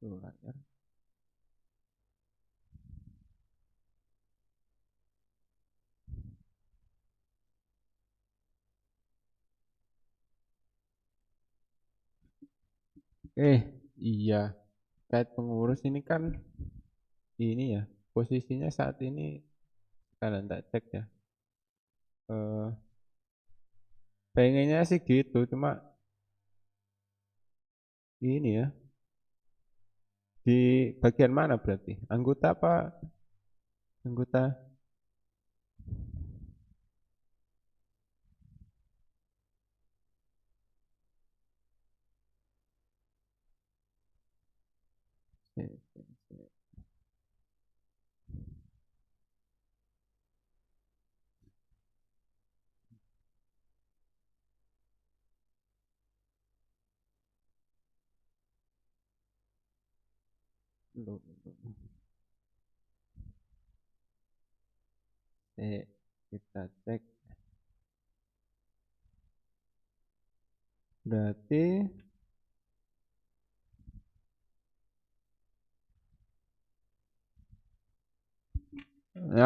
Tuh, layar. Iya, kayak pengurus ini kan ini ya, posisinya saat ini kalian tak cek ya. Eh, pengennya sih gitu, cuma ini ya, di bagian mana berarti? Anggota apa? Anggota kita cek. Berarti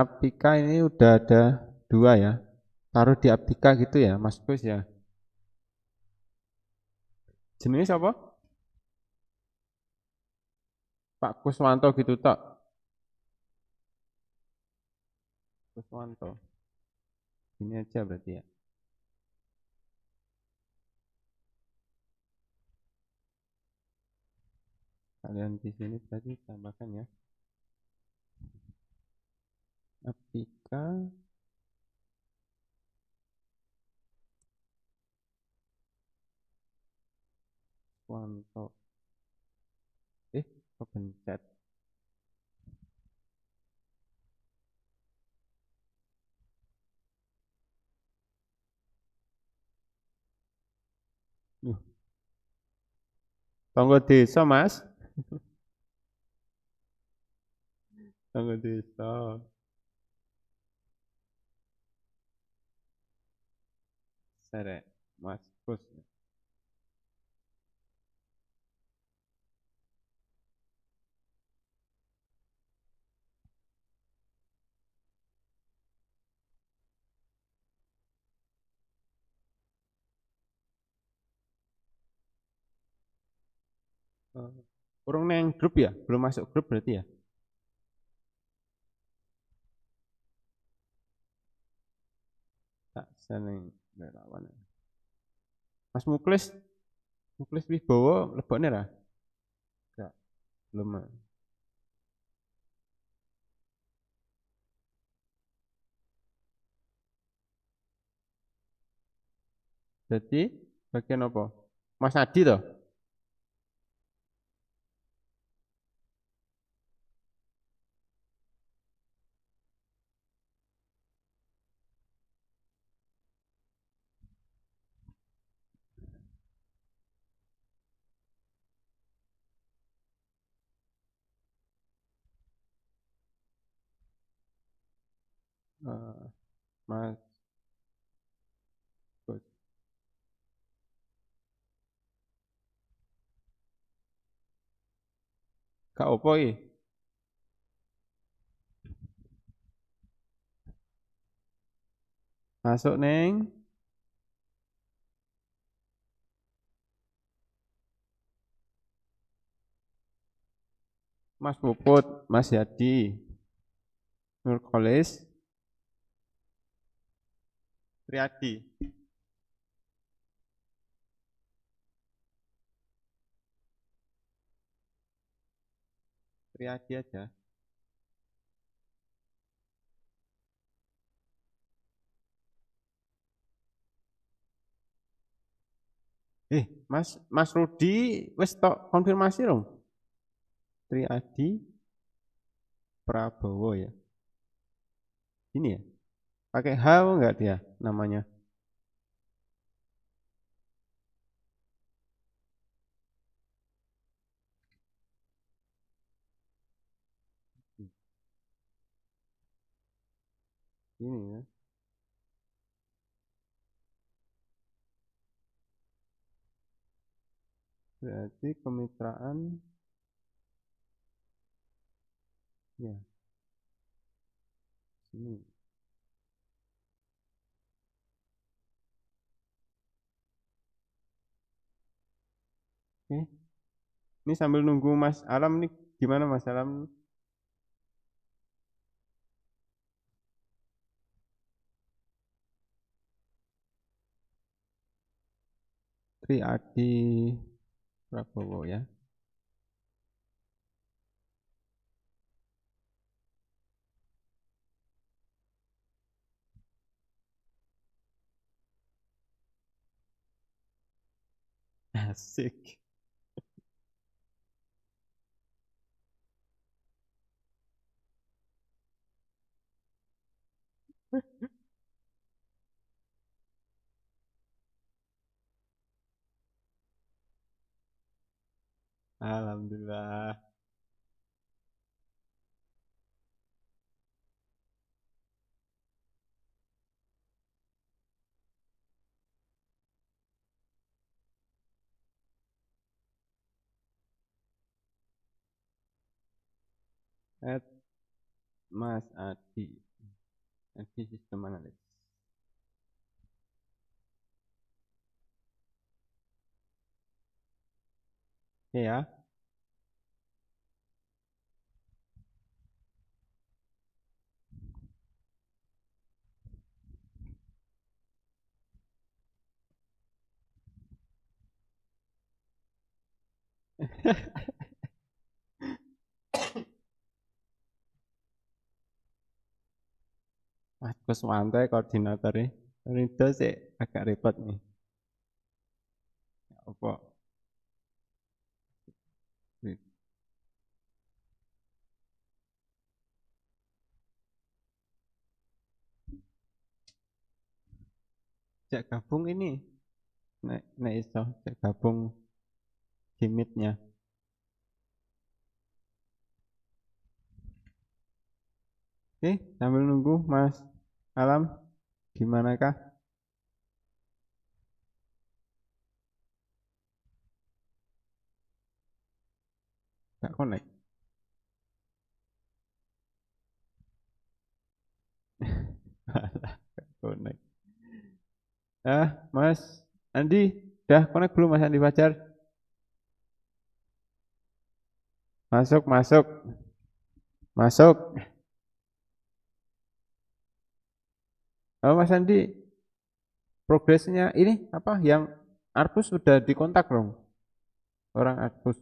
Aptika ini udah ada dua ya. Taruh di Aptika gitu ya, Mas Kus ya. Jenis apa? Pak Kuswanto gitu tak? Kuswanto. Ini aja berarti ya. Kalian di sini berarti tambahkan ya. Aptika Kuswanto. Kepencet. Yuh, tonggo desa Mas. Tonggo desa. Serek. Mas Kus. Eh, Kurang neng grup ya? Belum masuk grup berarti ya? Tak seneng relawan. Mas Muklis, Muklis Wibowo lebokne ra? Enggak, belum. Jadi bagian apa? Mas Adi toh? Eh, Mas Gus. Kak opo iki? Masuk neng Mas Puput, Mas Yadi, Nurkolis, Triadi. Triadi aja. Mas Rudi wis tok konfirmasi dong. Triadi Prabowo ya. Ini ya. Pakai H enggak dia namanya? Ini ya. Berarti kemitraan Ya, sini. Oke. Ini sambil nunggu Mas Alam nih, gimana Mas Alam? Tri Adi Prabowo ya. Asik. Alhamdulillah. At Mas Adi. Adi sistem analis. Oke ya. Mas Kuswanto ya koordinatornya. Rinto sih agak repot nih. Apa? Cek gabung ini. Nek iso cek gabung gimitnya. Oke, sambil nunggu Mas Alam, gimana kah? Gak connect. Gak connect. Mas Andi, udah connect belum Mas Andi Fajar? Masuk, masuk, masuk. Oh, Mas Andi, progresnya ini apa yang Arpus sudah dikontak dong? Orang Arpus.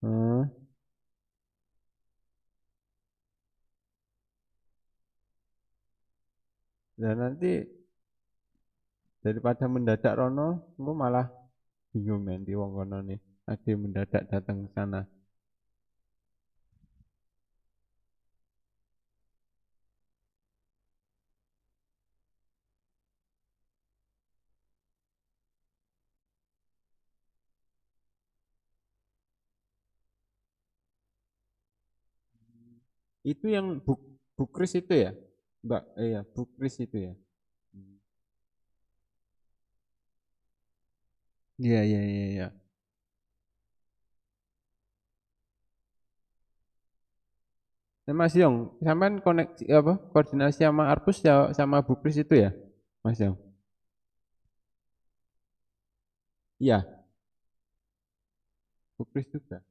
Hmm, dan nanti daripada mendadak Rono, aku malah bingung nanti wong kono nih. Ada yang mendadak datang ke sana. Itu yang Bukris itu ya? Mbak, iya, Bukris itu ya. Hmm. Iya, iya, iya, iya. Nah, Mas Yong, sampean koneksi apa? Koordinasi sama Arpus ya sama Bukris itu ya, Mas Yong? Iya, Bukris juga.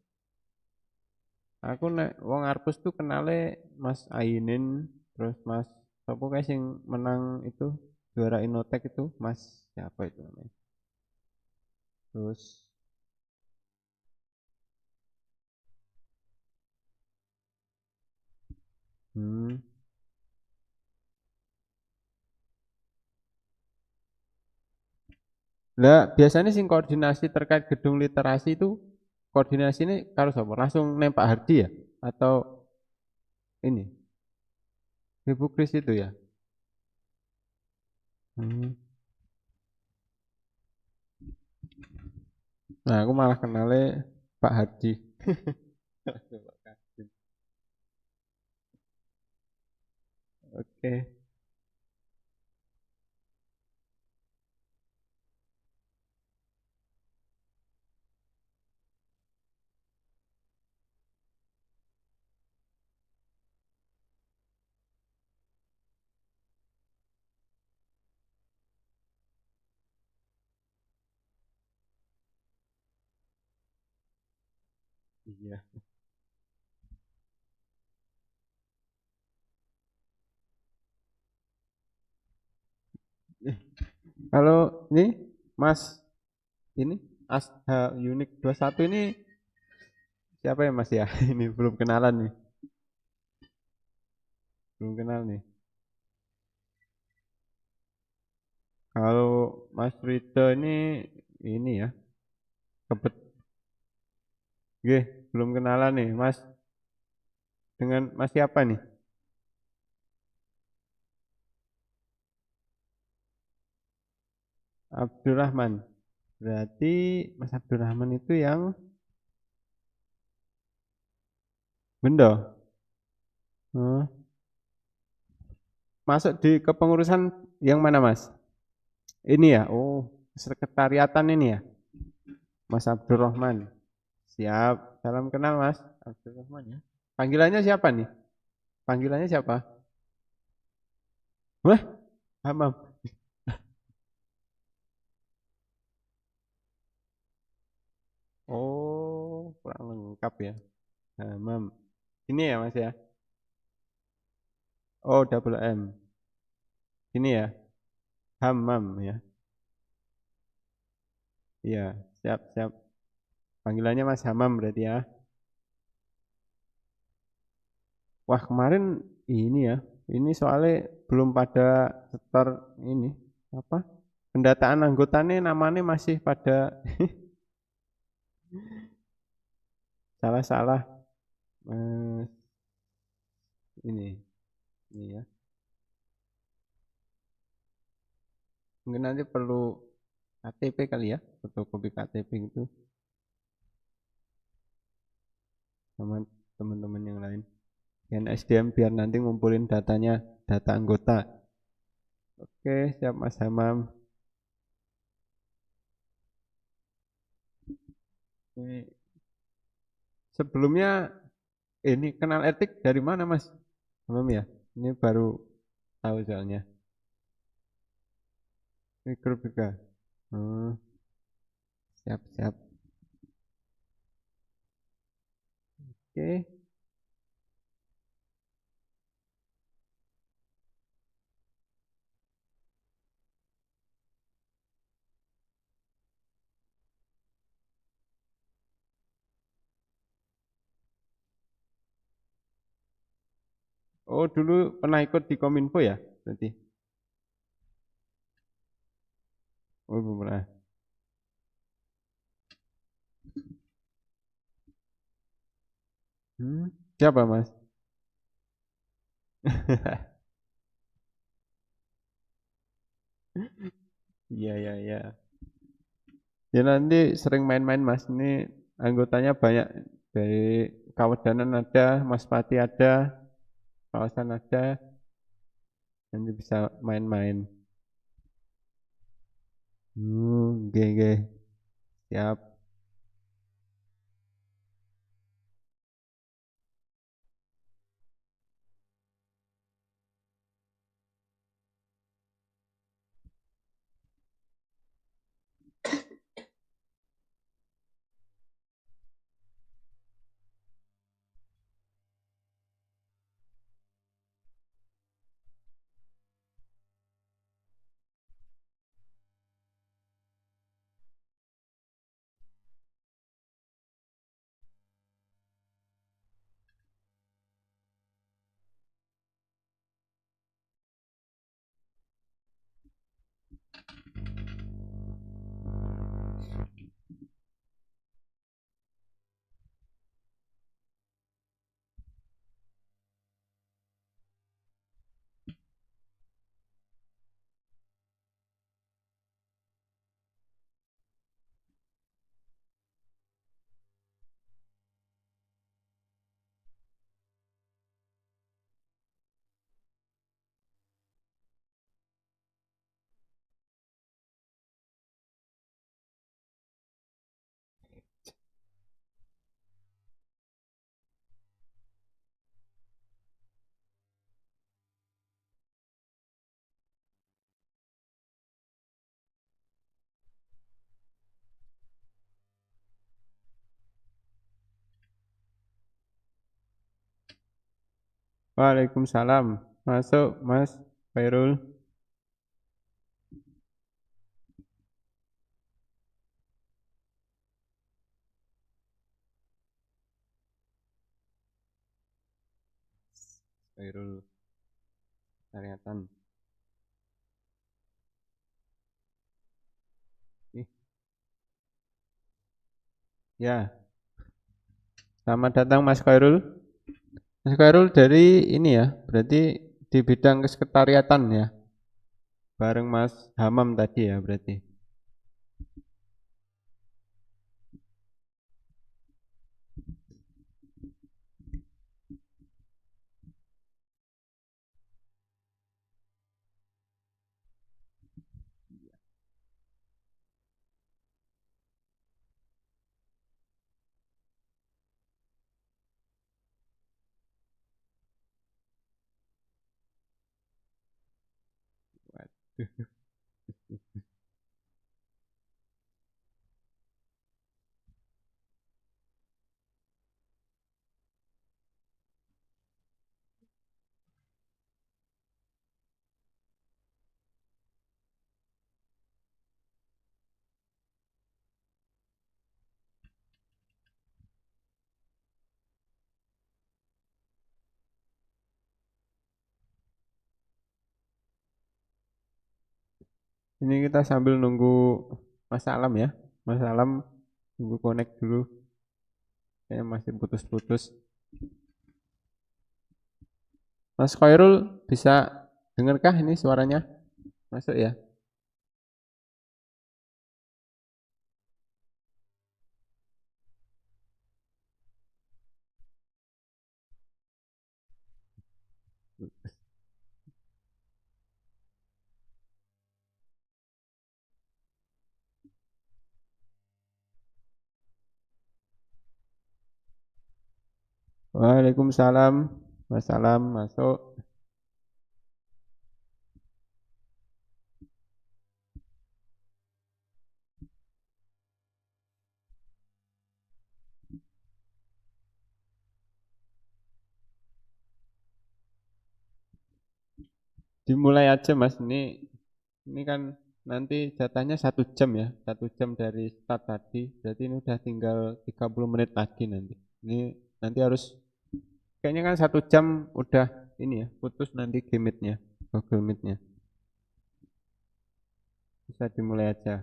Aku nek wong Arpus tuh kenale Mas Ainin, terus Mas apa kayak sing menang itu juara Inotek itu, Mas siapa itu namanya? Terus hmm, lah biasanya sing koordinasi terkait gedung literasi itu koordinasi ini kalau siapa? Langsung nempak Hardi ya? Atau ini? Ibu Kris itu ya? Hmm. Nah, aku malah kenalnya Pak Hardi. Pak Kasim. Oke. Iya. Kalau ini Mas ini Asha Unik 21 ini siapa ya Mas ya? Ini belum kenalan nih. Belum kenal nih. Kalau Mas Rito ini ya, kebet Nggih, belum kenalan nih, Mas. Dengan Mas siapa nih? Abdurrahman. Berarti Mas Abdurrahman itu yang Bendo. Hmm. Masuk di kepengurusan yang mana, Mas? Ini ya. Oh, sekretariatan ini ya. Mas Abdurrahman. Siap. Salam kenal, Mas Abdurrahman ya. Panggilannya siapa nih? Panggilannya siapa? Wah, Hamam. Oh, kurang lengkap ya. Hamam. Ini ya, Mas ya. Oh, double M. Ini ya. Hamam ya. Iya, siap, siap. Panggilannya Mas Hamam berarti ya. Wah, kemarin ini ya. Ini soalnya belum pada setor ini apa? Pendataan anggotanya namanya masih pada salah-salah eh, ini ya. Mungkin nanti perlu KTP kali ya, fotokopi KTP itu sama teman-teman yang lain. Dan SDM biar nanti ngumpulin datanya, data anggota. Oke, siap Mas Hamam. Ini sebelumnya ini kenal etik dari mana Mas? Hamam ya? Ini baru tahu soalnya. Ini grup juga. Hmm, siap, siap. Oke. Oh, dulu pernah ikut di Kominfo ya? Berarti. Oh, belum pernah. Hmm, siapa Mas? Iya, iya, iya. Ya nanti sering main-main Mas. Ini anggotanya banyak. Dari Kawedanan ada, Mas Pati ada, kawasan ada. Nanti bisa main-main. Oke, oke. Siap. Waalaikumsalam. Masuk, Mas Khairul. Khairul Karyatan. Ih, ya, selamat datang Mas Khairul. Mas Khairul dari ini ya, berarti di bidang kesekretariatan ya, bareng Mas Hamam tadi ya berarti. Waduh. Ini kita sambil nunggu Mas Alam ya. Mas Alam nunggu connect dulu. Kayaknya masih putus-putus. Mas Khairul bisa dengarkah ini suaranya? Masuk ya? Waalaikumsalam. Mas Alam masuk. Dimulai aja Mas. Ini kan nanti jatahnya 1 jam ya. 1 jam dari start tadi. Berarti ini udah tinggal 30 menit lagi nanti. Ini nanti harus kayaknya kan 1 jam udah ini ya putus nanti Meet-nya, Google Meet-nya. Bisa dimulai aja.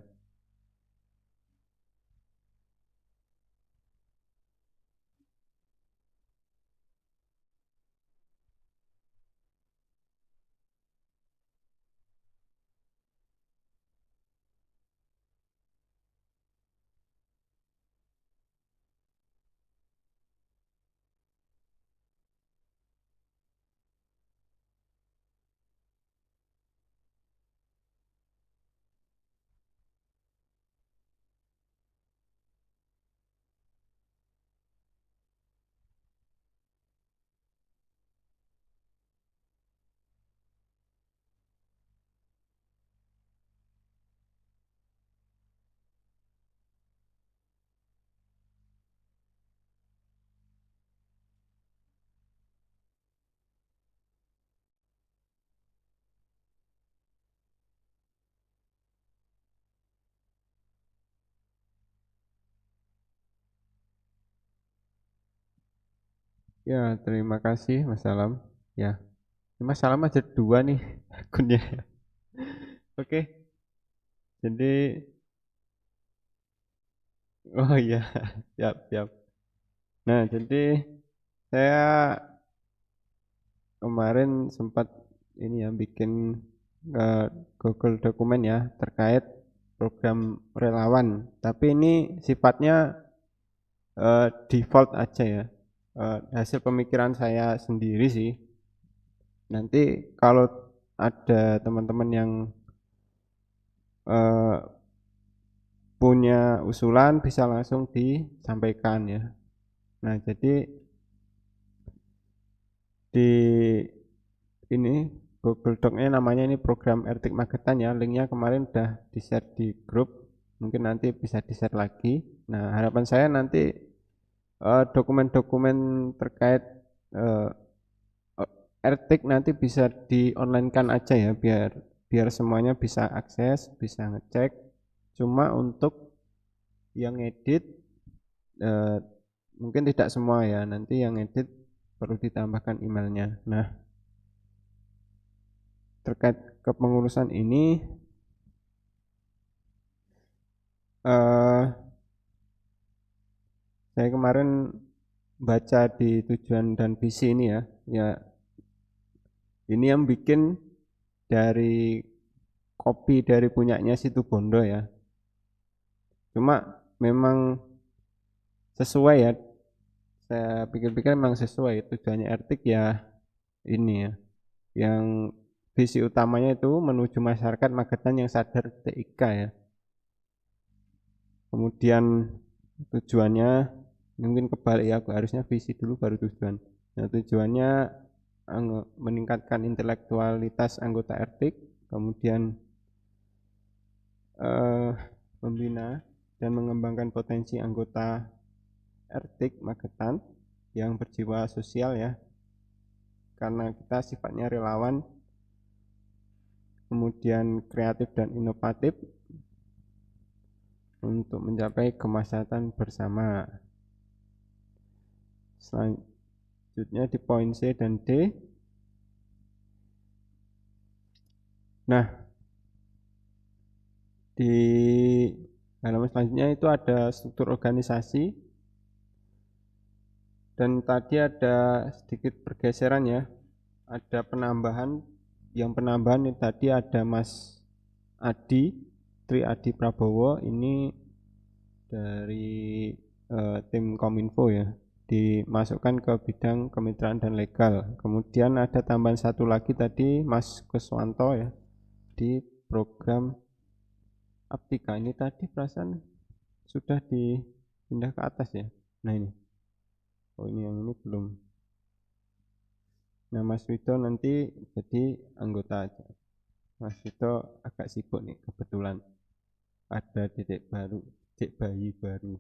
Ya, terima kasih Mas Alam. Ya, Mas Alam aja dua nih akunnya. Oke, jadi oh iya, siap, siap. Nah, jadi saya kemarin sempat ini ya bikin eh, Google dokumen ya terkait program relawan. Tapi ini sifatnya default aja ya. Hasil pemikiran saya sendiri sih. Nanti kalau ada teman-teman yang eh, punya usulan bisa langsung disampaikan ya. Nah, jadi di ini Google Doc-nya namanya ini program Ertik Magetan ya. Linknya kemarin udah di-share di grup. Mungkin nanti bisa di-share lagi. Nah, harapan saya nanti dokumen-dokumen terkait eh, RTIK nanti bisa di online kan aja ya, biar semuanya bisa akses, bisa ngecek. Cuma untuk yang edit mungkin tidak semua ya, nanti yang edit perlu ditambahkan emailnya. Nah, terkait kepengurusan ini eh, saya kemarin baca di tujuan dan visi ini ya, ya ini yang bikin dari kopi dari punyanya Situ Bondo ya. Cuma memang sesuai ya, saya pikir-pikir memang sesuai tujuannya RTIK ya ini ya, yang visi utamanya itu menuju masyarakat Magetan yang sadar TIK ya. Kemudian tujuannya mungkin kebalik ya, harusnya visi dulu baru tujuan. Nah, tujuannya meningkatkan intelektualitas anggota RTIK, kemudian membina dan mengembangkan potensi anggota RTIK Magetan yang berjiwa sosial ya, karena kita sifatnya relawan, kemudian kreatif dan inovatif untuk mencapai kemaslahatan bersama. Selanjutnya di poin C dan D. Nah, di halaman selanjutnya itu ada struktur organisasi, dan tadi ada sedikit pergeseran ya, ada penambahan. Yang penambahan ini tadi ada Mas Adi, Tri Adi Prabowo, ini dari tim Kominfo ya, dimasukkan ke bidang kemitraan dan legal. Kemudian ada tambahan satu lagi tadi Mas Kuswanto ya, di program Aptika. Ini tadi perasaan sudah dipindah ke atas ya. Nah ini, oh ini yang ini belum. Nah Mas Wido nanti jadi anggota aja. Mas Wido agak sibuk nih kebetulan, ada dedek baru, dedek bayi baru,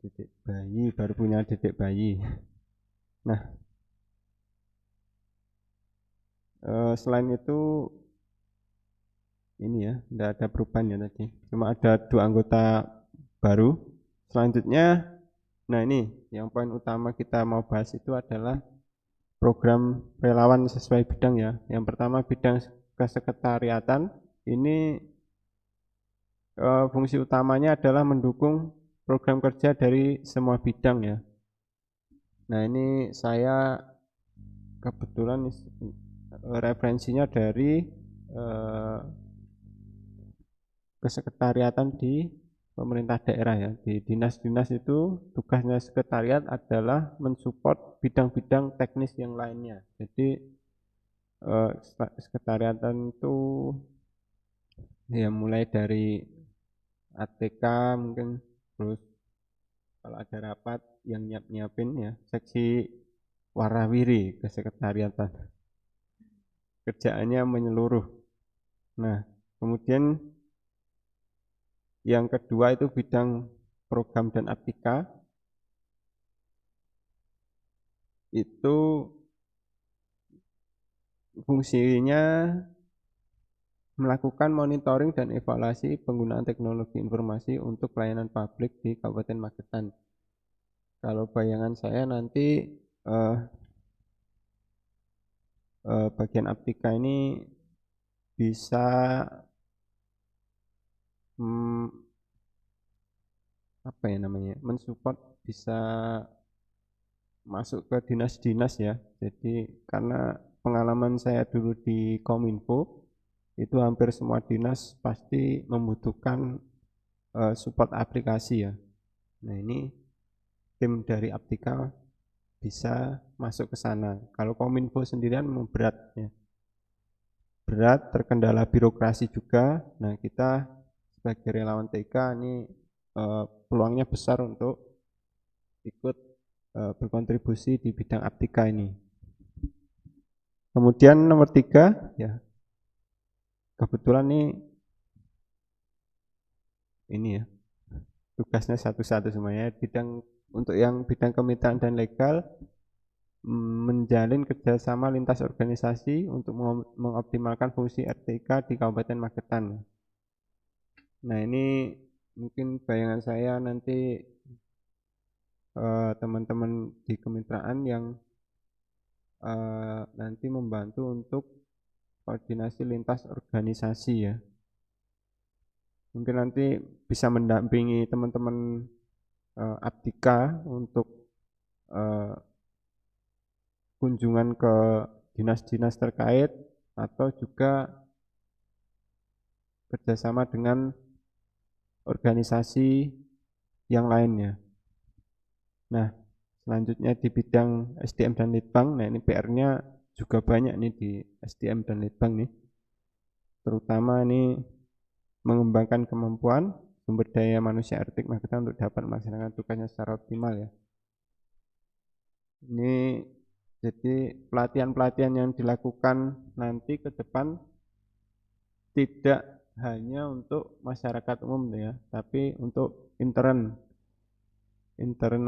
dedek bayi baru punya dedek bayi. Nah, selain itu ini ya, tidak ada perubahan ya tadi, cuma ada 2 anggota baru. Selanjutnya, nah ini yang poin utama kita mau bahas itu adalah program relawan sesuai bidang ya. Yang pertama bidang kesekretariatan, ini fungsi utamanya adalah mendukung program kerja dari semua bidang ya. Nah ini saya kebetulan referensinya dari kesekretariatan di pemerintah daerah ya. Di dinas-dinas itu tugasnya sekretariat adalah mensupport bidang-bidang teknis yang lainnya. Jadi sekretariatan itu ya mulai dari ATK mungkin, terus kalau ada rapat yang nyiapin ya, seksi warawiri kesekretariatan, kerjaannya menyeluruh. Nah, kemudian yang kedua itu bidang program dan aptika, itu fungsinya melakukan monitoring dan evaluasi penggunaan teknologi informasi untuk pelayanan publik di Kabupaten Magetan. Kalau bayangan saya nanti bagian aptika ini bisa apa ya namanya, mensupport, bisa masuk ke dinas-dinas ya. Jadi karena pengalaman saya dulu di Kominfo, itu hampir semua dinas pasti membutuhkan support aplikasi ya. Nah ini tim dari Aptika bisa masuk ke sana. Kalau Kominfo sendirian memang berat ya, berat, terkendala birokrasi juga. Nah kita sebagai relawan TK ini peluangnya besar untuk ikut berkontribusi di bidang Aptika ini. Kemudian nomor 3 ya, kebetulan ini ya, tugasnya satu-satu semuanya. Bidang untuk yang bidang kemitraan dan legal, menjalin kerjasama lintas organisasi untuk mengoptimalkan fungsi RTIK di Kabupaten Magetan. Nah ini mungkin bayangan saya nanti teman-teman di kemitraan yang nanti membantu untuk koordinasi lintas organisasi ya. Mungkin nanti bisa mendampingi teman-teman Abdika untuk kunjungan ke dinas-dinas terkait atau juga kerjasama dengan organisasi yang lainnya. Nah, selanjutnya di bidang SDM dan Litbang, nah ini PR-nya juga banyak nih di SDM dan Litbang nih. Terutama ini mengembangkan kemampuan sumber daya manusia RTIK Magetan untuk dapat melaksanakan tugasnya secara optimal ya. Ini jadi pelatihan-pelatihan yang dilakukan nanti ke depan tidak hanya untuk masyarakat umum ya, tapi untuk intern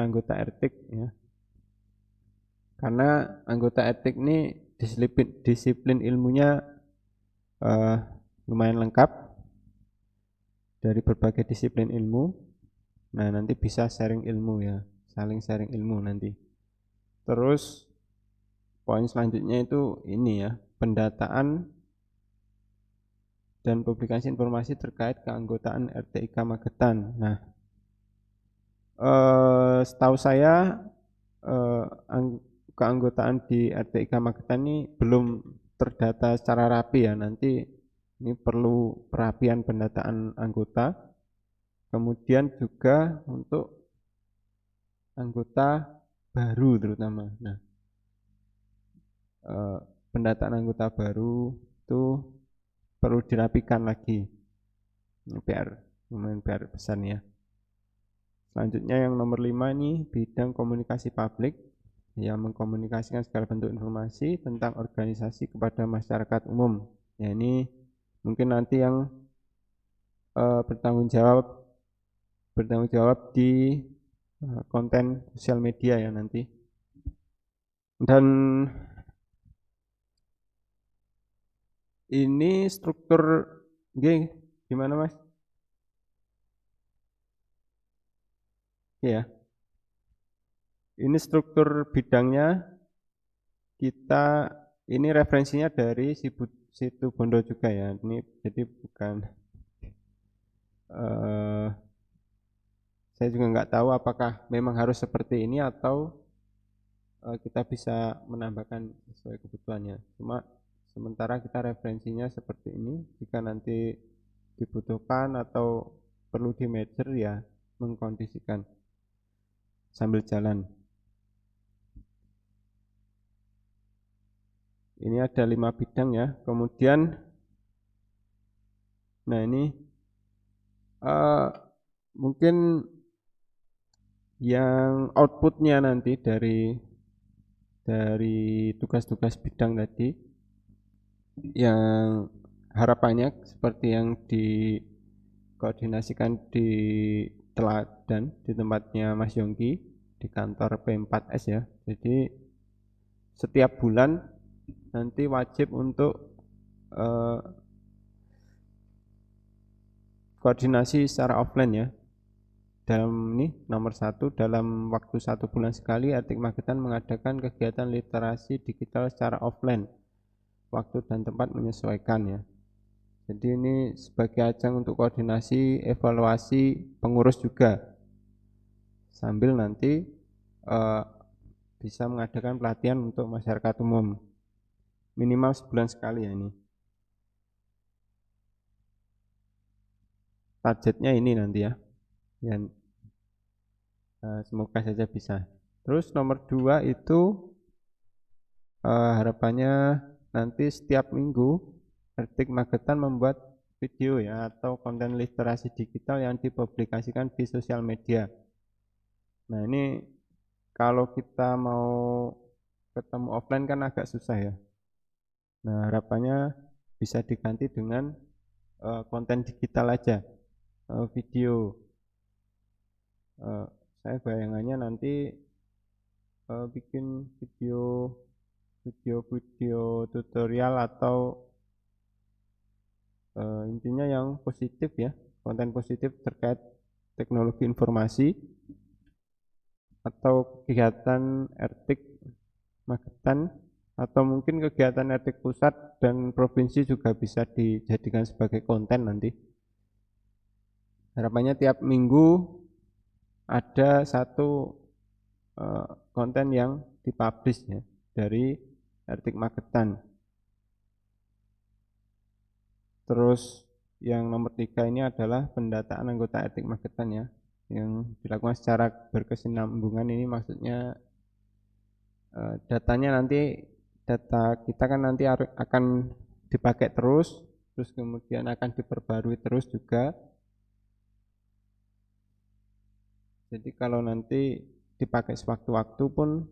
anggota RTIK ya. Karena anggota RTIK ini disiplin ilmunya lumayan lengkap dari berbagai disiplin ilmu. Nah, nanti bisa sharing ilmu ya, saling sharing ilmu nanti. Terus poin selanjutnya itu ini ya, pendataan dan publikasi informasi terkait keanggotaan RTIK Magetan. Nah, setahu saya keanggotaan di RTIK Magetan ini belum terdata secara rapi ya. Nanti ini perlu perapian pendataan anggota. Kemudian juga untuk anggota baru terutama. Nah, pendataan anggota baru itu perlu dirapikan lagi. Ini PR, lumayan PR besar ya. Selanjutnya yang nomor 5 ini bidang komunikasi publik yang mengkomunikasikan segala bentuk informasi tentang organisasi kepada masyarakat umum. Ya ini mungkin nanti yang bertanggung jawab di konten sosial media ya nanti. Dan ini struktur gimana Mas? Ya. Ini struktur bidangnya kita ini referensinya dari situ Bondo juga ya. Ini jadi bukan saya juga nggak tahu apakah memang harus seperti ini atau kita bisa menambahkan sesuai kebutuhannya. Cuma sementara kita referensinya seperti ini. Jika nanti dibutuhkan atau perlu di merger ya mengkondisikan sambil jalan. Ini ada 5 bidang ya. Kemudian, nah ini mungkin yang outputnya nanti dari tugas-tugas bidang tadi, yang harapannya seperti yang dikoordinasikan di Teladan di tempatnya Mas Yongki di kantor P4S ya. Jadi setiap bulan nanti wajib untuk koordinasi secara offline ya. Dalam ini nomor 1, dalam waktu 1 bulan sekali RTIK Magetan mengadakan kegiatan literasi digital secara offline. Waktu dan tempat menyesuaikan ya. Jadi ini sebagai ajang untuk koordinasi, evaluasi pengurus juga. Sambil nanti bisa mengadakan pelatihan untuk masyarakat umum. Minimal sebulan sekali ya ini. Targetnya ini nanti ya. Yang semoga saja bisa. Terus nomor 2 itu harapannya nanti setiap minggu RTIK Magetan membuat video ya atau konten literasi digital yang dipublikasikan di sosial media. Nah ini kalau kita mau ketemu offline kan agak susah ya. Nah harapannya bisa diganti dengan konten digital aja, video. Saya bayangannya nanti bikin video tutorial atau intinya yang positif ya, konten positif terkait teknologi informasi atau kegiatan Ertik Magetan atau mungkin kegiatan Ertik pusat dan provinsi juga bisa dijadikan sebagai konten nanti. Harapannya tiap minggu ada satu konten yang dipublish ya dari Ertik Magetan. Terus yang nomor 3 ini adalah pendataan anggota Ertik Magetan ya, yang dilakukan secara berkesinambungan. Ini maksudnya datanya nanti, data kita kan nanti akan dipakai terus kemudian akan diperbarui terus juga. Jadi kalau nanti dipakai sewaktu-waktu pun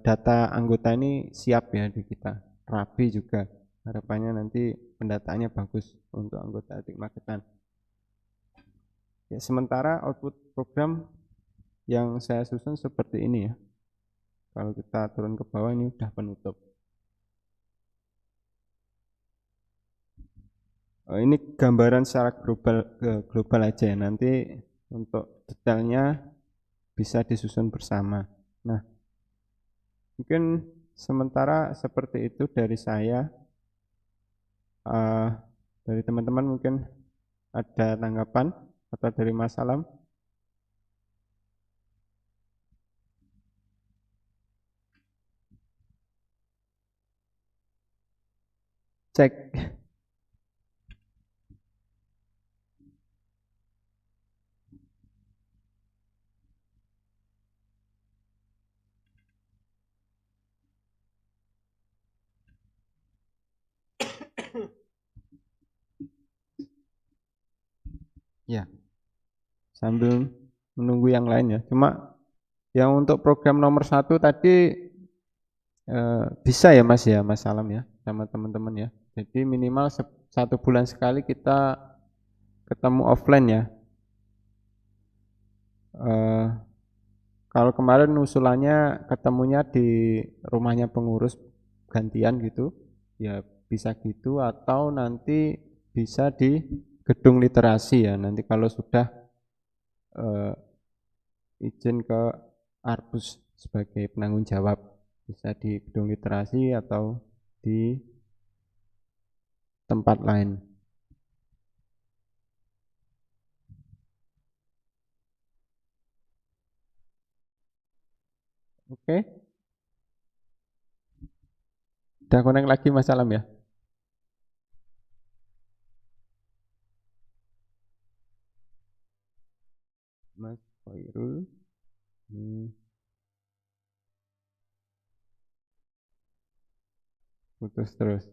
data anggota ini siap ya di kita, rapi juga. Harapannya nanti pendataannya bagus untuk anggota Ertik Magetan. Ya, sementara output program yang saya susun seperti ini ya. Kalau kita turun ke bawah ini udah penutup. Ini gambaran secara global aja ya. Nanti untuk detailnya bisa disusun bersama. Nah, mungkin sementara seperti itu dari saya. Dari teman-teman mungkin ada tanggapan atau dari Mas Salam. Cek. Ya, sambil menunggu yang lain ya. Cuma yang untuk program nomor 1 tadi bisa ya Mas ya, Mas Salam ya, sama teman-teman ya. Jadi minimal 1 bulan sekali kita ketemu offline ya. Kalau kemarin usulannya ketemunya di rumahnya pengurus gantian gitu, ya bisa gitu atau nanti bisa di gedung literasi ya. Nanti kalau sudah izin ke Arbus sebagai penanggung jawab, bisa di gedung literasi atau di tempat lain. Oke, udah connect lagi Mas Salam ya. Mas Khairul. Putus terus.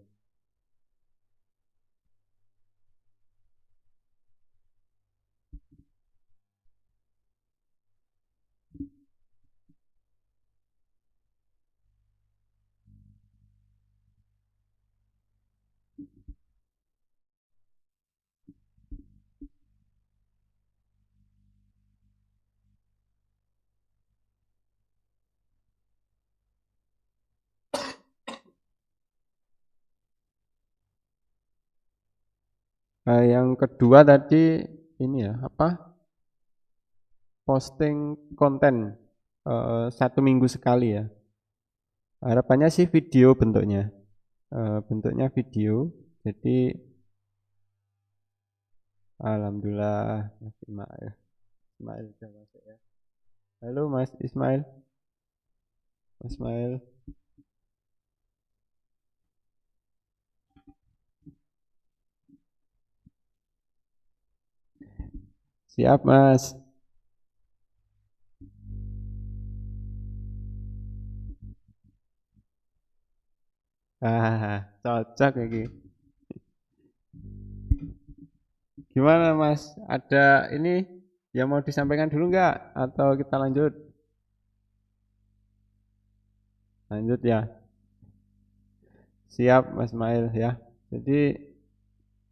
Yang kedua tadi ini ya, apa? Posting konten 1 minggu sekali ya. Harapannya sih video bentuknya. Bentuknya video. Jadi alhamdulillah Mas Ismail. Ismail sudah masuk ya. Halo Mas Ismail. Mas Ismail. Siap Mas. Cocok lagi. Gimana Mas? Ada ini yang mau disampaikan dulu nggak? Atau kita lanjut? Lanjut ya. Siap Mas Mail ya. Jadi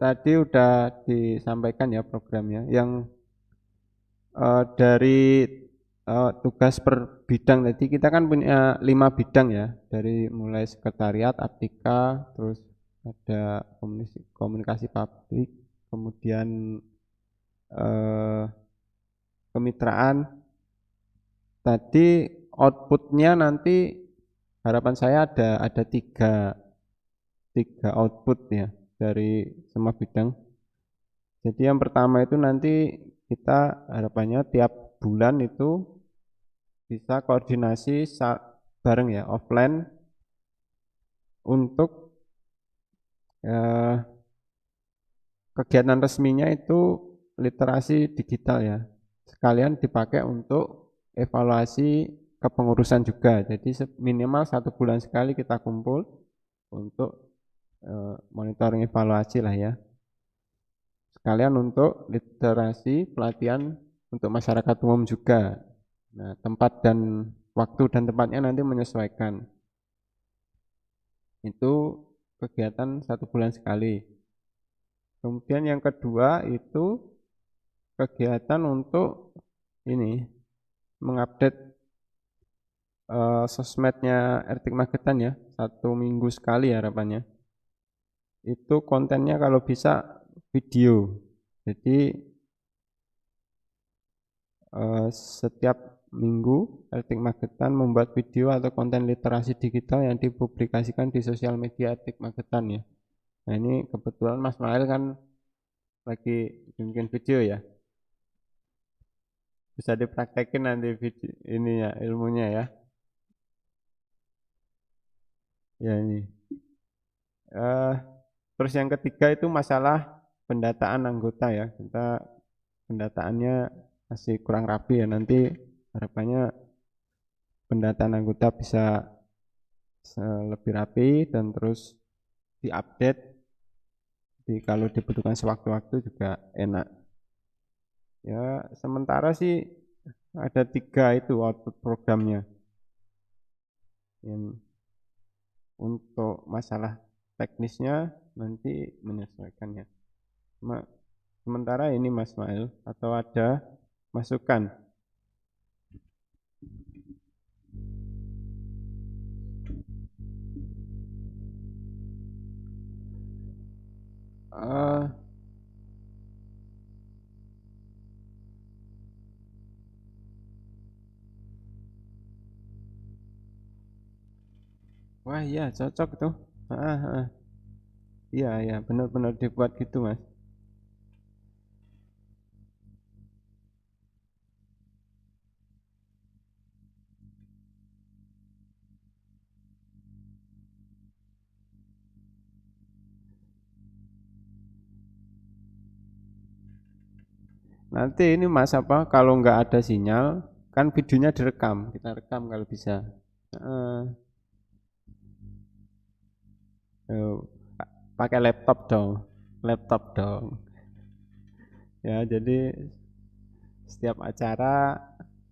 tadi udah disampaikan ya programnya. Yang dari tugas per bidang. Tadi kita kan punya 5 bidang ya, dari mulai sekretariat, aptika, terus ada komunikasi publik, kemudian eh, kemitraan. Tadi outputnya nanti harapan saya ada tiga output ya dari semua bidang. Jadi yang pertama itu nanti kita harapannya tiap bulan itu bisa koordinasi bareng ya offline untuk eh, kegiatan resminya itu literasi digital ya. Sekalian dipakai untuk evaluasi kepengurusan juga. Jadi minimal 1 bulan sekali kita kumpul untuk monitoring evaluasi lah ya. Sekalian untuk literasi pelatihan untuk masyarakat umum juga. Nah, tempat dan waktu dan tempatnya nanti menyesuaikan. Itu kegiatan 1 bulan sekali. Kemudian yang kedua itu kegiatan untuk ini mengupdate sosmednya Ertik Magetan ya, 1 minggu sekali harapannya. Itu kontennya kalau bisa video. Jadi setiap minggu Ertik Magetan membuat video atau konten literasi digital yang dipublikasikan di sosial media Ertik Magetan ya. Nah ini kebetulan Mas Mail kan lagi bikin video ya. Bisa dipraktekin nanti video ini ya ilmunya ya. Ya ini. Eh, terus yang ketiga itu masalah pendataan anggota ya. Kita pendataannya masih kurang rapi ya. Nanti harapannya pendataan anggota bisa lebih rapi dan terus diupdate kalau dibutuhkan sewaktu-waktu juga enak. Ya sementara sih ada 3 itu output programnya. Yang untuk masalah teknisnya nanti menyesuaikannya. Sementara ini Mas Mail atau ada masukan? Uh, Wah iya cocok tuh. Ah, ah. Iya iya benar-benar dibuat gitu Mas. Nanti ini Mas apa kalau nggak ada sinyal kan videonya direkam, kita rekam kalau bisa. Uh, uh, Pakai laptop dong, laptop dong. Ya jadi setiap acara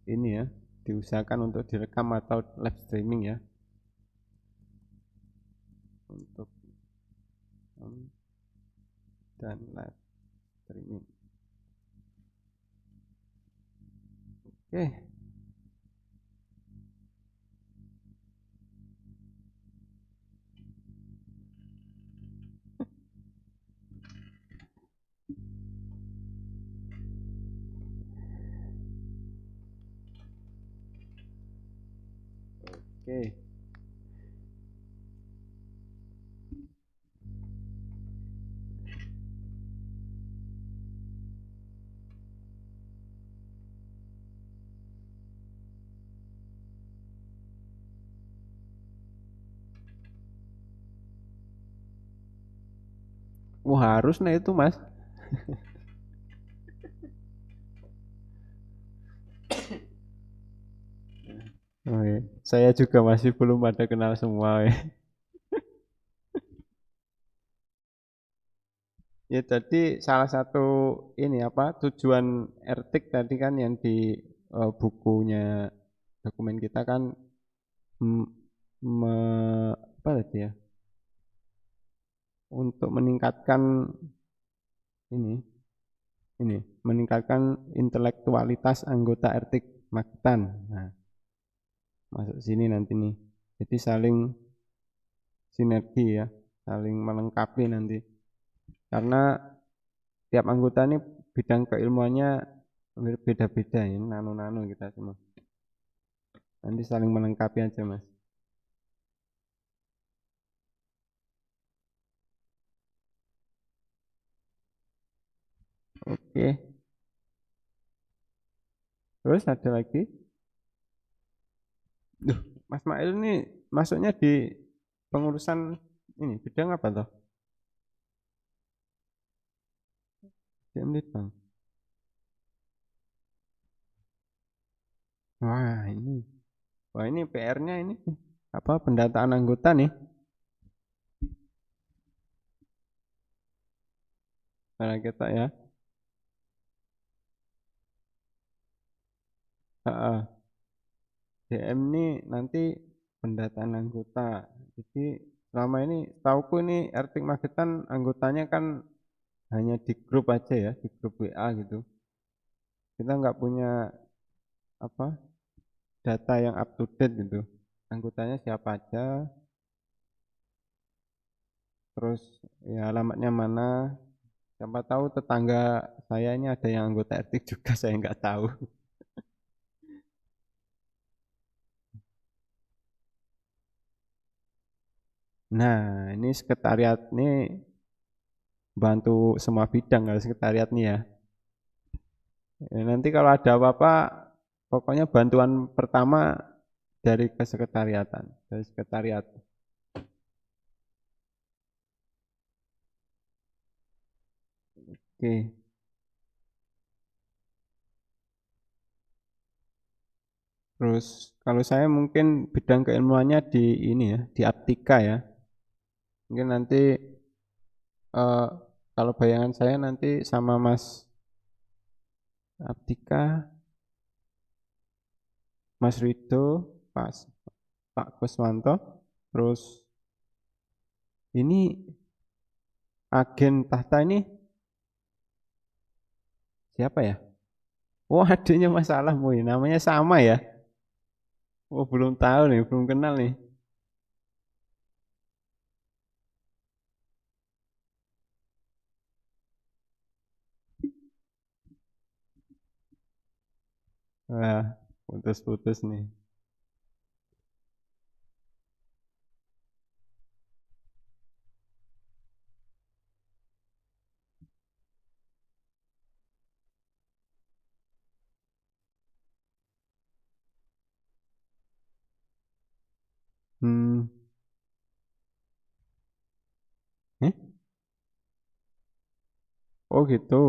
ini ya diusahakan untuk direkam atau live streaming ya untuk dan live streaming. Oke, oke. Wah harus nah itu Mas. Oke. Saya juga masih belum pada kenal semua. Ya tadi salah satu ini apa tujuan Ertik tadi kan yang di bukunya dokumen kita kan mm, apa tadi ya untuk meningkatkan ini meningkatkan intelektualitas anggota Ertik Magetan. Nah, masuk sini nanti nih. Jadi saling sinergi ya, saling melengkapi nanti. Karena tiap anggota ini bidang keilmuannya beda-beda ya, nano-nano kita semua. Nanti saling melengkapi aja mas. Oke, terus ada lagi. Duh, Mas Mail ini masuknya di pengurusan ini bidang apa toh? DM Lead Bang. Wah ini, wah ini PR-nya ini apa pendataan anggota nih? Karena kita ya, DM ini nanti pendataan anggota. Jadi selama ini, tauku ini Ertik Magetan anggotanya kan hanya di grup aja ya, di grup WA gitu. Kita nggak punya apa data yang up to date gitu. Anggotanya siapa aja, terus ya alamatnya mana. Siapa tahu tetangga saya ini ada yang anggota Ertik juga, saya nggak tahu. Nah, ini sekretariat ini bantu semua bidang kalau sekretariat nih ya. Ya, nanti kalau ada apa-apa, pokoknya bantuan pertama dari kesekretariatan, dari sekretariat. Oke, terus kalau saya mungkin bidang keilmuannya di ini ya, di aptika ya. Mungkin nanti eh, kalau bayangan saya nanti sama Mas Aptika, Mas Rido, Pak Kuswanto, terus ini agen tahta ini siapa ya? Oh adanya Mas Alam, woi namanya sama ya? Oh belum tahu nih, belum kenal nih. Wah, putus-putus nih. Hmm, eh? Oh gitu.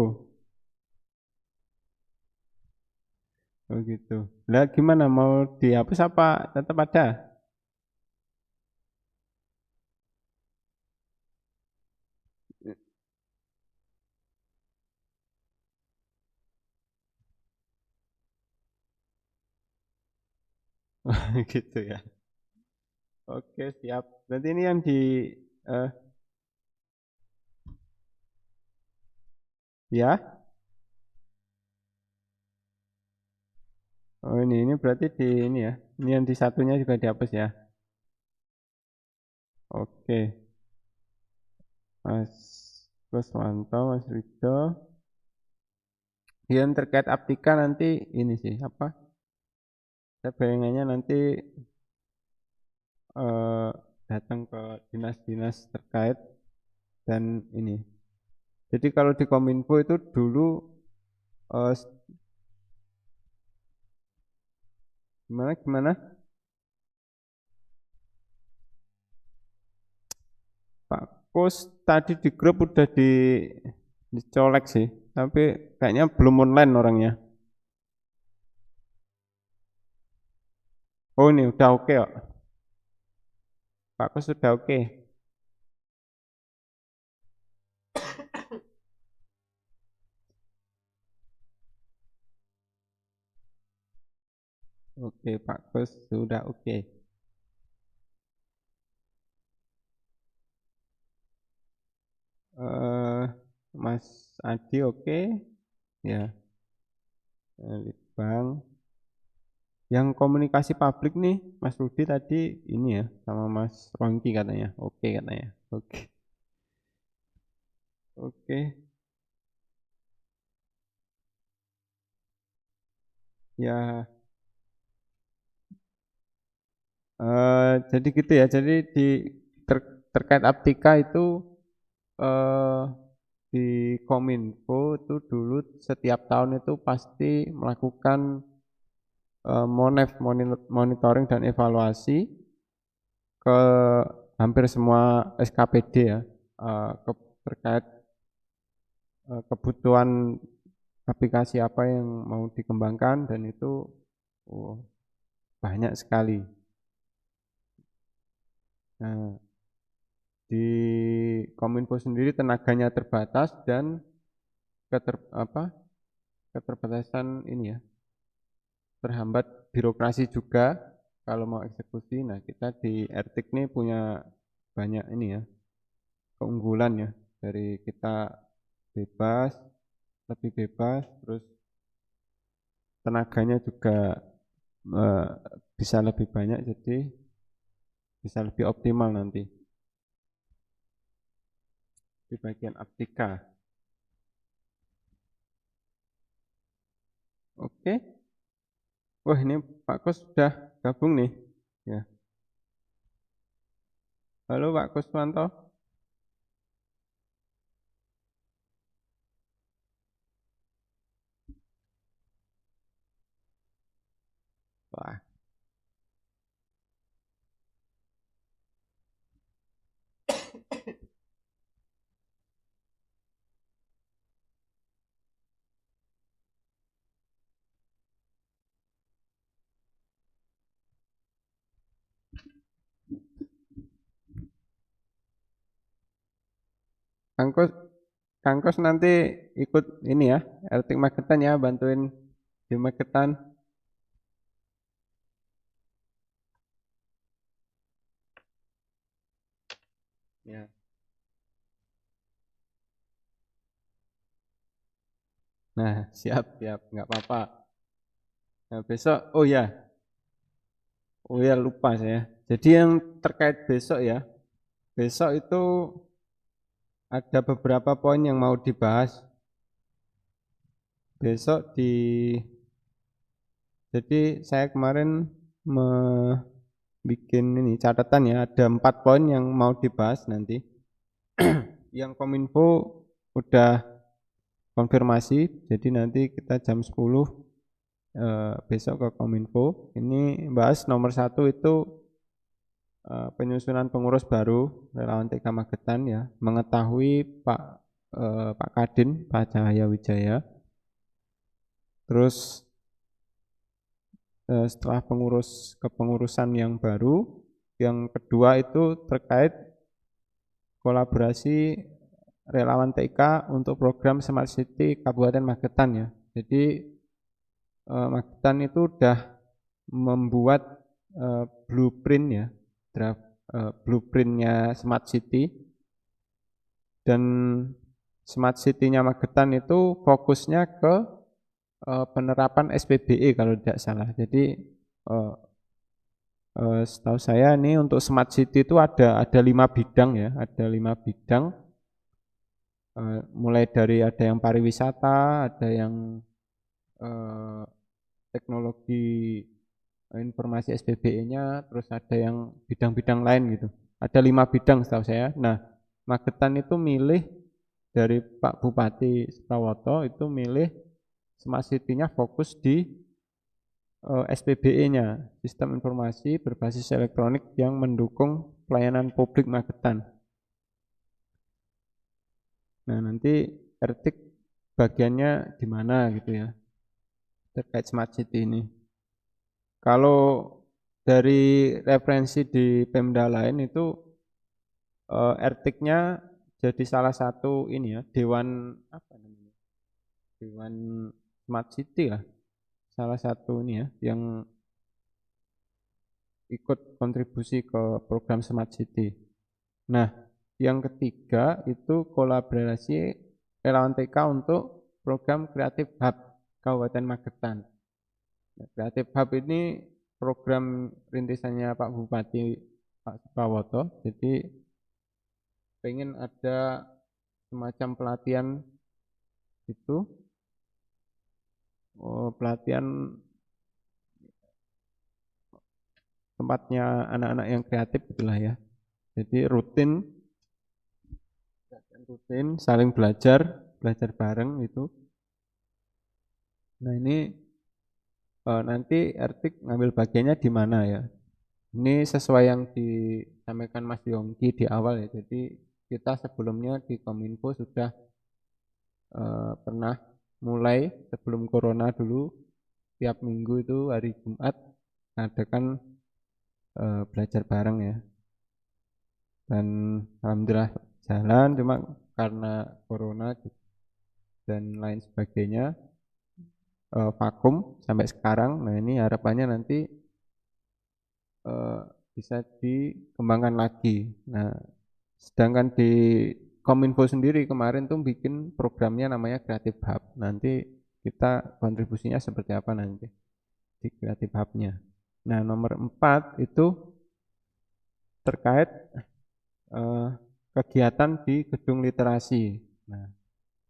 Oh gitu. Lah gimana mau dihapus apa tetap ada? Gitu ya. Oke, siap. Berarti ini yang di eh ya. Oh ini berarti di ini ya. Ini yang di satunya juga dihapus ya. Oke. Mas Kuswanto, Mas Rido. Yang terkait Aptika nanti ini sih apa? Saya bayangannya nanti eh, datang ke dinas-dinas terkait dan ini. Jadi kalau di Kominfo itu dulu eh, gimana gimana Pak Kus tadi di grup udah dicolek sih, tapi kayaknya belum online orangnya. Oh ini udah oke kok. Pak Kus sudah oke. Oke Pak Kus sudah oke. eh Mas Adi oke ya. Litbang. Yang komunikasi publik nih, Mas Rudi tadi ini ya, sama Mas Rongki katanya. Oke katanya. Oke. Oke. Ya, jadi gitu ya. Jadi terkait Aptika itu eh, di Kominfo itu dulu setiap tahun itu pasti melakukan monitoring dan evaluasi ke hampir semua SKPD ya, terkait kebutuhan aplikasi apa yang mau dikembangkan dan itu oh, banyak sekali. Nah, di Kominfo sendiri tenaganya terbatas dan apa, keterbatasan ini ya, terhambat birokrasi juga kalau mau eksekusi. Nah, kita di RTIK ini punya banyak ini ya, keunggulan ya, dari kita bebas, lebih bebas, terus tenaganya juga eh, bisa lebih banyak, jadi bisa lebih optimal nanti di bagian Aptika. Oke, wah ini Pak Kus sudah gabung nih. Ya, halo Pak Kuswanto. Wah, Kang Kus, Kang Kus nanti ikut ini ya, RT Magetan ya, bantuin di Magetan. Ya. Nah, siap, siap, nggak apa-apa. Nah, besok, oh ya lupa saya. Jadi yang terkait besok ya, besok itu ada beberapa poin yang mau dibahas. Besok jadi saya kemarin bikin ini catatan ya, ada 4 poin yang mau dibahas nanti. Yang Kominfo udah konfirmasi, jadi nanti kita jam 10 besok ke Kominfo. Ini bahas nomor 1 itu penyusunan pengurus baru relawan TK Magetan ya, mengetahui Pak Kadin, Pak Cahaya Wijaya. Terus setelah kepengurusan yang baru, yang kedua itu terkait kolaborasi relawan TK untuk program Smart City Kabupaten Magetan ya. Jadi Magetan itu udah membuat blueprint ya, draft blueprintnya Smart City, dan Smart City-nya Magetan itu fokusnya ke penerapan SPBE kalau tidak salah. Jadi eh, setahu saya ini untuk Smart City itu ada 5 bidang ya, ada 5 bidang. Mulai dari ada yang pariwisata, ada yang eh, teknologi informasi SPBE-nya, terus ada yang bidang-bidang lain gitu. Ada 5 bidang setahu saya. Nah, Magetan itu milih dari Pak Bupati Prawoto itu milih Smart City-nya fokus di SPBE-nya, Sistem Informasi Berbasis Elektronik yang mendukung pelayanan publik Magetan. Nah, nanti RTIK bagiannya di mana gitu ya, terkait Smart City ini. Kalau dari referensi di Pemda lain itu RTIK-nya jadi salah satu ini ya, dewan apa namanya? Dewan Smart City lah. Salah satu ini ya yang ikut kontribusi ke program Smart City. Nah, yang ketiga itu kolaborasi relawan TK untuk program Kreatif Hub Kabupaten Magetan. Nah, Kreatif Hub ini program rintisannya Pak Bupati Pak Suprawoto. Jadi pengen ada semacam pelatihan itu, pelatihan tempatnya anak-anak yang kreatif itulah ya. Jadi rutin saling belajar bareng itu. Nah ini nanti Ertik ngambil bagiannya di mana ya? Ini sesuai yang disampaikan Mas Yongki di awal ya. Jadi kita sebelumnya di Kominfo sudah pernah mulai sebelum corona dulu tiap minggu itu hari Jumat adakan belajar bareng ya. Dan alhamdulillah jalan cuma karena corona dan lain sebagainya vakum sampai sekarang. Nah ini harapannya nanti bisa dikembangkan lagi. Nah sedangkan di Kominfo sendiri kemarin tuh bikin programnya namanya Creative Hub. Nanti kita kontribusinya seperti apa nanti di Creative Hub-nya. Nah nomor 4 itu terkait eh, kegiatan di gedung literasi. Nah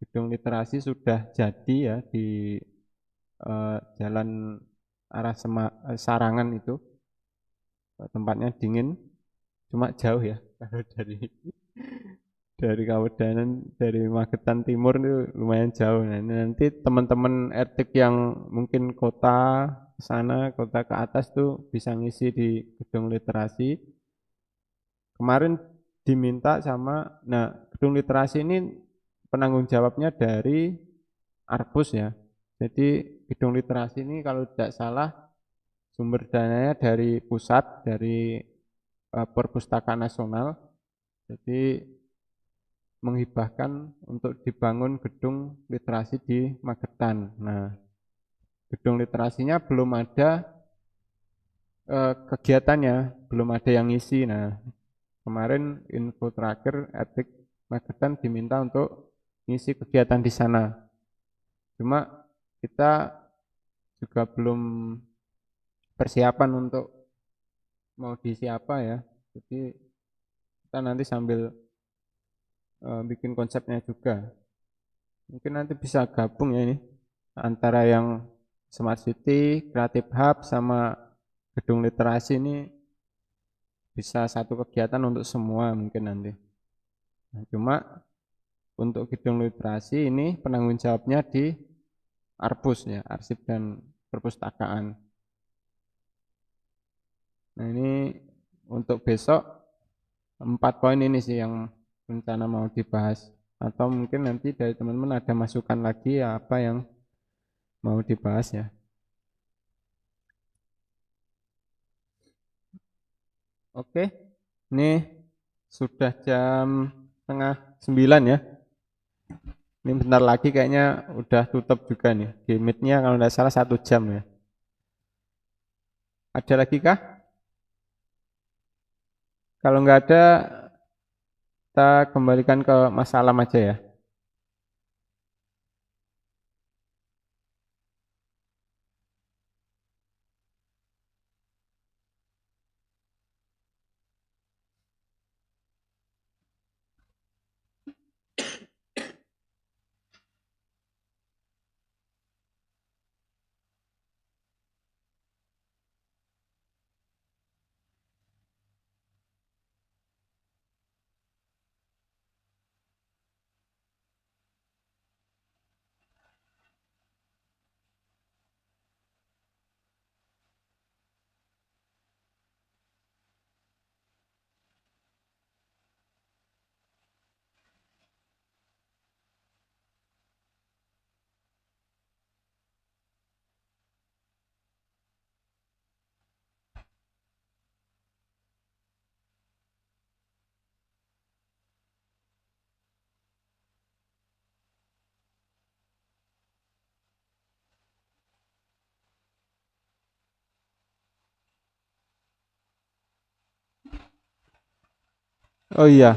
gedung literasi sudah jadi ya di jalan arah Sarangan itu. Tempatnya dingin cuma jauh ya kalau dari Kawedanan dari Magetan Timur itu lumayan jauh. Nah, ini nanti teman-teman RTIK yang mungkin kota ke sana, kota ke atas tuh bisa ngisi di gedung literasi. Kemarin diminta nah gedung literasi ini penanggung jawabnya dari Arpus ya. Jadi gedung literasi ini kalau tidak salah sumber dananya dari pusat, dari Perpustakaan Nasional. Jadi menghibahkan untuk dibangun gedung literasi di Magetan. Nah, gedung literasinya belum ada kegiatannya, belum ada yang ngisi. Nah, kemarin info terakhir Etik Magetan diminta untuk ngisi kegiatan di sana. Cuma kita juga belum persiapan untuk mau diisi apa ya. Jadi kita nanti sambil bikin konsepnya juga. Mungkin nanti bisa gabung ya ini antara yang Smart City, Creative Hub sama gedung literasi ini bisa satu kegiatan untuk semua mungkin nanti. Nah, cuma untuk gedung literasi ini penanggung jawabnya di Arpus ya, Arsip dan Perpustakaan. Nah ini untuk besok 4 poin ini sih yang rencana mau dibahas. Atau mungkin nanti dari teman-teman ada masukan lagi ya apa yang mau dibahas ya. Oke, ini sudah jam setengah 9 ya. Ini bentar lagi kayaknya udah tutup juga nih. Di meet-nya kalau tidak salah 1 jam ya. Ada lagi kah? Kalau nggak ada, kita kembalikan ke Mas Alam aja ya. Oh iya,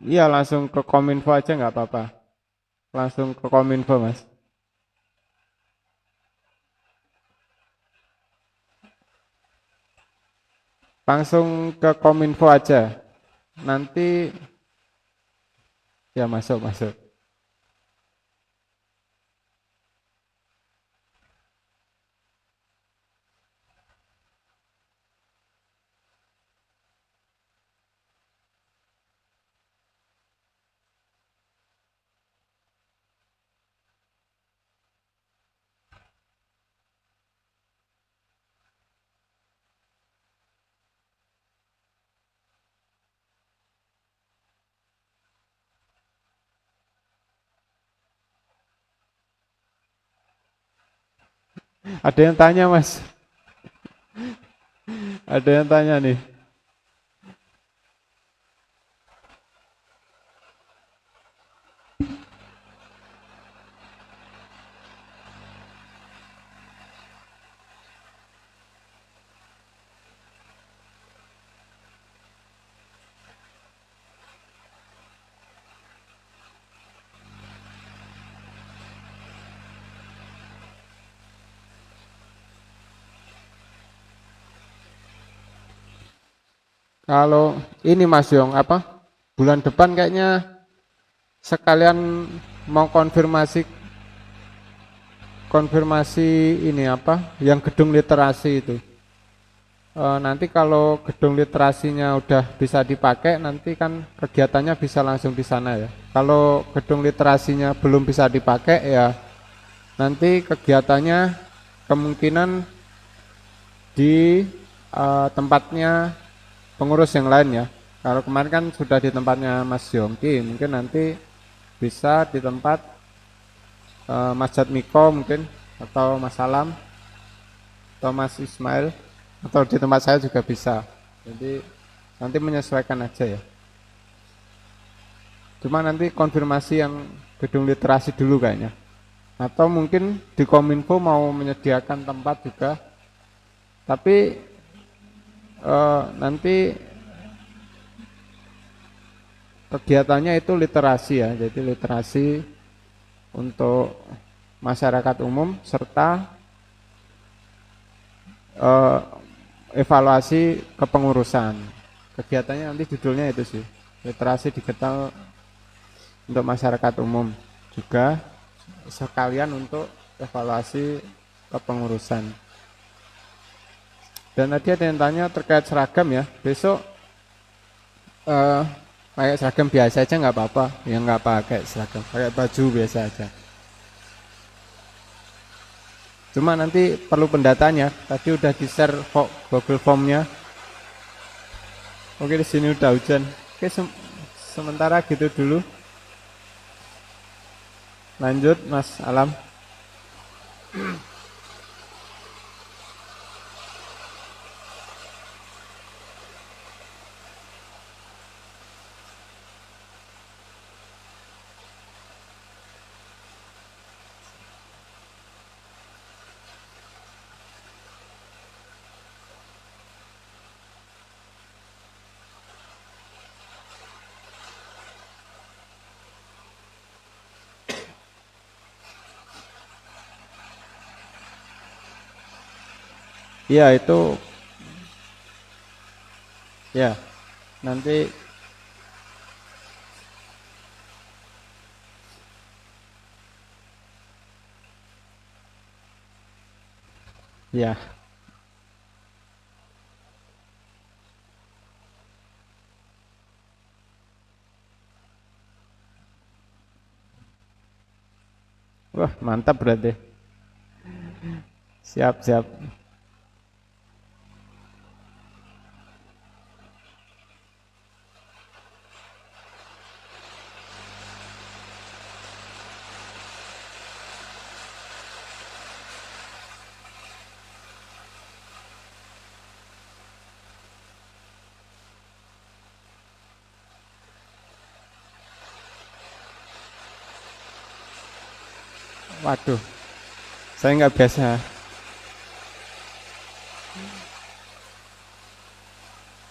Iya langsung ke Kominfo aja nggak apa-apa. Langsung ke Kominfo Mas. Langsung ke Kominfo aja. Nanti ya masuk masuk. Ada yang tanya Mas. Ada yang tanya nih. Kalau ini Mas Yong apa? Bulan depan kayaknya sekalian mau konfirmasi konfirmasi ini apa? Yang gedung literasi itu. Nanti kalau gedung literasinya udah bisa dipakai, nanti kan kegiatannya bisa langsung di sana ya. Kalau gedung literasinya belum bisa dipakai ya, nanti kegiatannya kemungkinan di tempatnya pengurus yang lain ya. Kalau kemarin kan sudah di tempatnya Mas Yongki, mungkin nanti bisa di tempat Mas Jatmiko mungkin, atau Mas Salam, atau Mas Ismail, atau di tempat saya juga bisa. Jadi nanti menyesuaikan aja ya. Cuma nanti konfirmasi yang gedung literasi dulu kayaknya. Atau mungkin di Kominfo mau menyediakan tempat juga. Tapi nanti kegiatannya itu literasi ya. Jadi literasi untuk masyarakat umum serta evaluasi kepengurusan. Kegiatannya nanti judulnya itu sih, literasi digital untuk masyarakat umum, juga sekalian untuk evaluasi kepengurusan. Dan tadi ada yang tanya terkait seragam ya, besok pakai seragam biasa aja nggak apa-apa, ya nggak pakai seragam, pakai baju biasa aja. Cuma nanti perlu pendatanya. Tadi udah di-share Google Form-nya. Oke, di sini udah hujan. Oke, sementara gitu dulu. Lanjut, Mas Alam. Iya, itu ya. Nanti ya. Wah, mantap berarti. Siap, siap. Waduh, saya nggak biasa.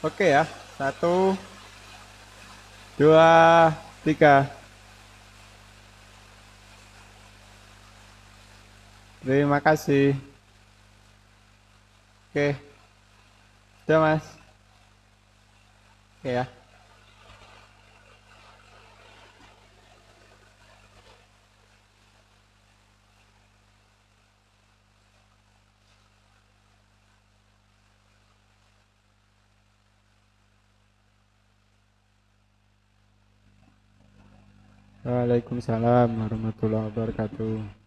Oke ya, satu, Dua, tiga. Terima kasih. Oke, sudah Mas. Oke ya. Waalaikumsalam warahmatullahi wabarakatuh.